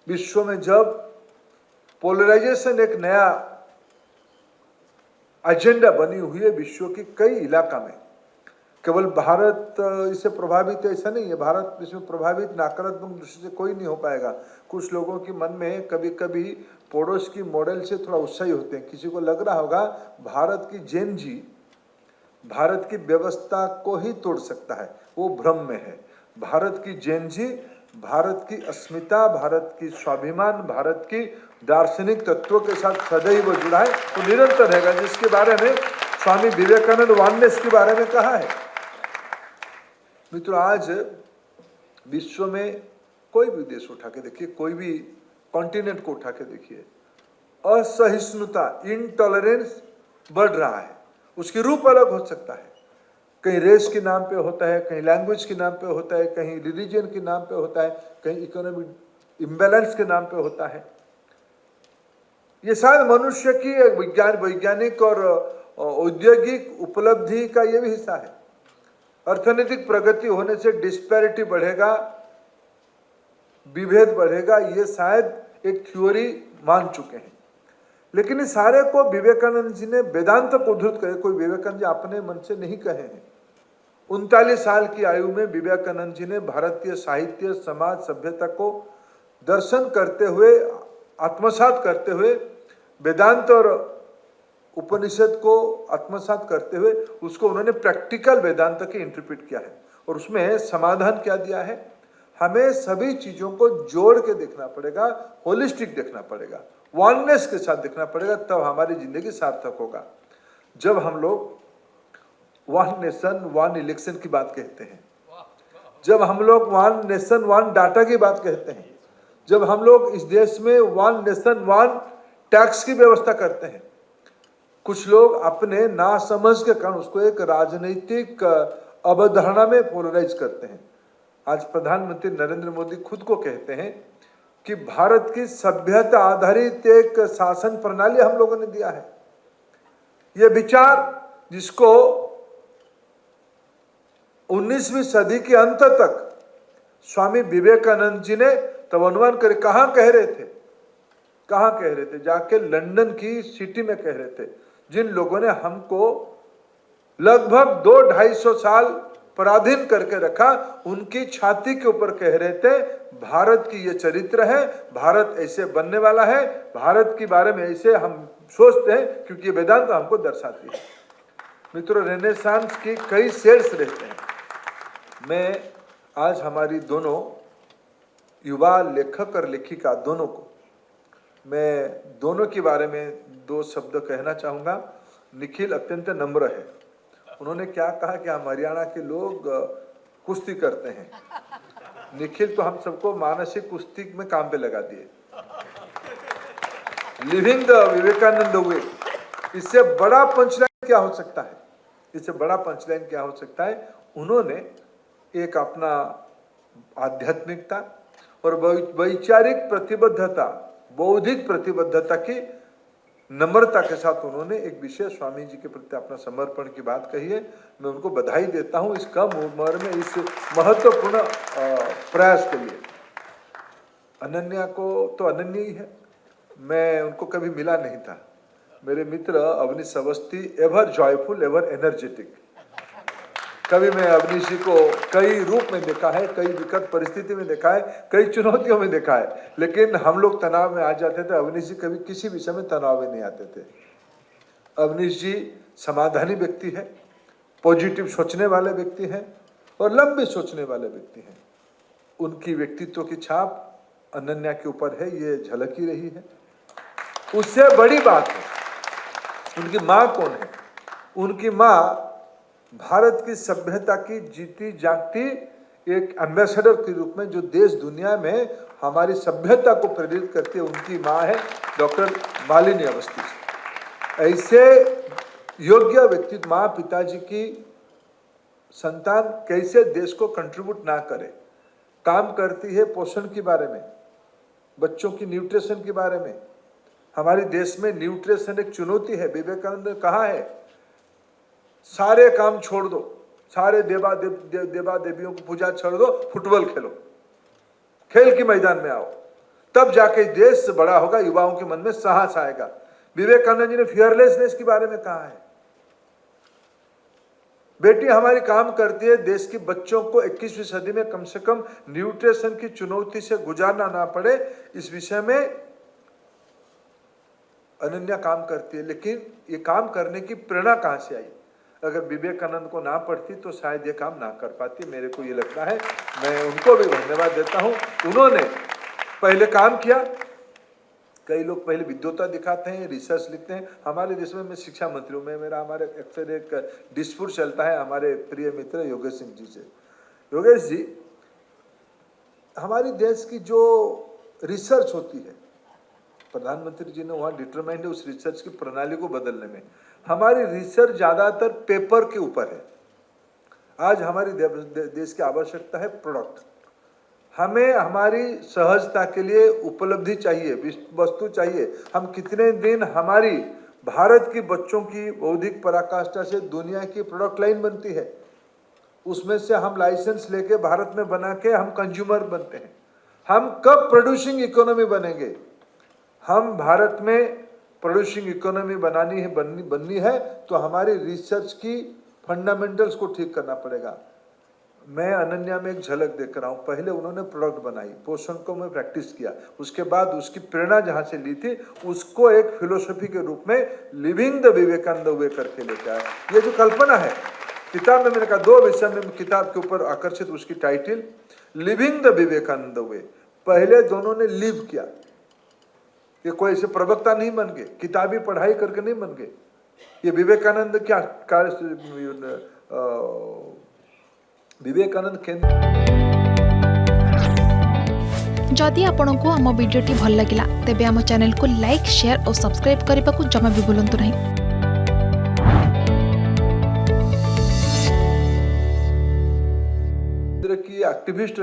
विश्व में जब पोलराइजेशन एक नया एजेंडा बनी हुई है विश्व के कई इलाका में, केवल भारत इससे प्रभावित है ऐसा नहीं है, भारत इसमें प्रभावित नकारात्मक दृष्टि से कोई नहीं हो पाएगा। कुछ लोगों के मन में कभी कभी पड़ोस की मॉडल से थोड़ा उत्साही होते हैं, किसी को लग रहा होगा भारत की जेन जी भारत की व्यवस्था को ही तोड़ सकता है, वो भ्रम में है। भारत की जेन जी भारत की अस्मिता, भारत की स्वाभिमान, भारत की दार्शनिक तत्वों के साथ सदैव जुड़ा है, तो निरंतर रहेगा, जिसके बारे में स्वामी विवेकानंद वाननेस के बारे में कहा है। मित्रों, आज विश्व में कोई भी देश उठा के देखिए, कोई भी कॉन्टिनेंट को उठा के देखिए, असहिष्णुता, इनटॉलरेंस बढ़ रहा है। उसकी रूप अलग हो सकता है, कहीं रेस के नाम पे होता है, कहीं लैंग्वेज के नाम पे होता है, कहीं रिलीजन के नाम पे होता है, कहीं इकोनॉमिक इम्बैलेंस के नाम पे होता है। ये शायद मनुष्य की वैज्ञानिक और औद्योगिक उपलब्धि का ये भी हिस्सा है। अर्थनैतिक प्रगति होने से डिस्पैरिटी बढ़ेगा, विभेद बढ़ेगा, ये शायद एक थ्योरी मान चुके हैं। लेकिन इस सारे को विवेकानंद जी ने वेदांत को उद्धृत करे, कोई विवेकानंद जी अपने मन से नहीं कहे हैं। 39 साल की आयु में विवेकानंद जी ने भारतीय साहित्य, समाज, सभ्यता को दर्शन करते हुए, आत्मसात करते हुए, वेदांत और उपनिषद को आत्मसात करते हुए उसको उन्होंने प्रैक्टिकल वेदांत के इंटरप्रेट किया है। और उसमें समाधान क्या दिया है? हमें सभी चीजों को जोड़ के देखना पड़ेगा, होलिस्टिक देखना पड़ेगा, वननेस के साथ देखना पड़ेगा, तब हमारी जिंदगी सार्थक होगा। जब हम लोग वन नेशन वन इलेक्शन की बात कहते हैं, जब हम लोग वन नेशन वन डाटा की बात कहते हैं, जब हम लोग इस देश में वन नेशन वन टैक्स की व्यवस्था करते हैं, कुछ लोग अपने नासमझ के कारण उसको एक राजनीतिक अवधारणा में पोलराइज करते हैं। आज प्रधानमंत्री नरेंद्र मोदी खुद को कहते हैं कि भारत की सभ्यता आधारित एक शासन प्रणाली हम लोगों ने दिया है। यह विचार जिसको 19वीं सदी के अंत तक स्वामी विवेकानंद जी ने तब अनुमान करे, कहां कह रहे थे? जाके लंदन की सिटी में कह रहे थे। जिन लोगों ने हमको लगभग 200-250 साल पराधीन करके रखा, उनकी छाती के ऊपर कह रहे थे भारत की ये चरित्र है, भारत ऐसे बनने वाला है, भारत के बारे में ऐसे हम सोचते हैं, क्योंकि ये वेदांत हमको दर्शाती है। मित्रों, रेनेसांस की कई शेड्स रहते हैं। मैं आज हमारी दोनों युवा लेखक और लेखिका दोनों को, मैं दोनों के बारे में 2 शब्द कहना चाहूँगा। निखिल अत्यंत नम्र है। उन्होंने क्या कहा कि हम हरियाणा के लोग कुश्ती करते हैं। निखिल तो हम सबको मानसिक कुश्ती में काम पे लगा दिए, लिविंग द विवेकानंद वे। इससे बड़ा पंचलाइन क्या हो सकता है? उन्होंने एक अपना आध्यात्मिकता और वैचारिक प्रतिबद्धता, बौद्धिक प्रतिबद्धता की नम्रता के साथ उन्होंने एक विशेष स्वामी जी के प्रति अपना समर्पण की बात कही है। मैं उनको बधाई देता हूं इस कम उम्र में इस महत्वपूर्ण प्रयास के लिए। अनन्या को तो अनन्य ही है, मैं उनको कभी मिला नहीं था। मेरे मित्र Avnish Awasthi, ever joyful, ever energetic. कभी मैं अवनीश जी को कई रूप में देखा है, कई विकट परिस्थिति में देखा है, कई चुनौतियों में देखा है, लेकिन हम लोग तनाव में आ जाते थे। अवनीश जी कभी किसी विषय में तनाव में नहीं आते थे। अवनीश जी समाधानी व्यक्ति है, पॉजिटिव सोचने वाले व्यक्ति हैं और लंबे सोचने वाले व्यक्ति हैं। उनकी व्यक्तित्व की छाप अनन्या के ऊपर है, ये झलक ही रही है। उससे बड़ी बात है, उनकी माँ कौन है? उनकी माँ भारत की सभ्यता की जीती जागती एक एम्बेसडर के रूप में जो देश दुनिया में हमारी सभ्यता को प्रेरित करती है, उनकी माँ है डॉक्टर मालिनी अवस्थी जी। ऐसे योग्य व्यक्ति, माँ पिताजी की संतान कैसे देश को कंट्रीब्यूट ना करे। काम करती है पोषण के बारे में, बच्चों की न्यूट्रिशन के बारे में। हमारे देश में न्यूट्रिशन एक चुनौती है। विवेकानंद ने कहा है, सारे काम छोड़ दो, सारे देवा देवियों को पूजा छोड़ दो, फुटबॉल खेलो, खेल के मैदान में आओ। तब जाके देश बड़ा होगा, युवाओं के मन में साहस आएगा। विवेकानंद जी ने फियरलेसनेस के बारे में कहा है, बेटी हमारी काम करती है, देश के बच्चों को 21वीं सदी में कम से कम न्यूट्रिशन की चुनौती से गुजारना ना पड़े, इस विषय में अनन्या काम करती है। लेकिन ये काम करने की प्रेरणा कहां से आई? अगर विवेकानंद को ना पढ़ती तो शायद ये काम ना कर पाती, मेरे को ये लगता है। मैं उनको भी धन्यवाद देता हूं, उन्होंने पहले काम किया। कई लोग पहले विद्वता दिखाते हैं, रिसर्च लिखते हैं। हमारे देश में मैं शिक्षा मंत्री हूँ, मेरा हमारे अक्सर एक डिस्प्यूट चलता है हमारे प्रिय मित्र योगेश सिंह जी से। योगेश जी, हमारी देश की जो रिसर्च होती है, प्रधानमंत्री जी ने वहाँ डिटरमाइंड है उस रिसर्च की प्रणाली को बदलने में। हमारी रिसर्च ज़्यादातर पेपर के ऊपर है। आज हमारी देश की आवश्यकता है प्रोडक्ट। हमें हमारी सहजता के लिए उपलब्धि चाहिए, वस्तु चाहिए। हम कितने दिन हमारी भारत के बच्चों की बौद्धिक पराकाष्ठा से दुनिया की प्रोडक्ट लाइन बनती है, उसमें से हम लाइसेंस लेके भारत में बना के हम कंज्यूमर बनते हैं। हम कब प्रोड्यूसिंग इकोनॉमी बनेंगे? हम भारत में प्रोड्यूसिंग इकोनॉमी बननी है तो हमारी रिसर्च की फंडामेंटल्स को ठीक करना पड़ेगा। मैं अनन्या में एक झलक देख रहा हूँ। पहले उन्होंने प्रोडक्ट बनाई, पोषण को मैं प्रैक्टिस किया, उसके बाद उसकी प्रेरणा जहाँ से ली थी उसको एक फिलोसफी के रूप में लिविंग द विवेकानंद वे करके लेके आया। ये जो कल्पना है किताब में, मैंने कहा 2 विषय में किताब के ऊपर आकर्षित, उसकी टाइटल लिविंग द विवेकानंद वे। पहले दोनों ने लिव किया, ये कोई ऐसे प्रवक्ता नहीं बन गए, किताबी पढ़ाई करके नहीं बन गए। ये विवेकानंद क्या विवेकानंद केंद्र। जदि आपंक आम भिडी भल लगा तेब आम चैनल को लाइक, शेयर और सब्सक्राइब करने को जमा भी भूलु नहीं। की एक्टिविस्ट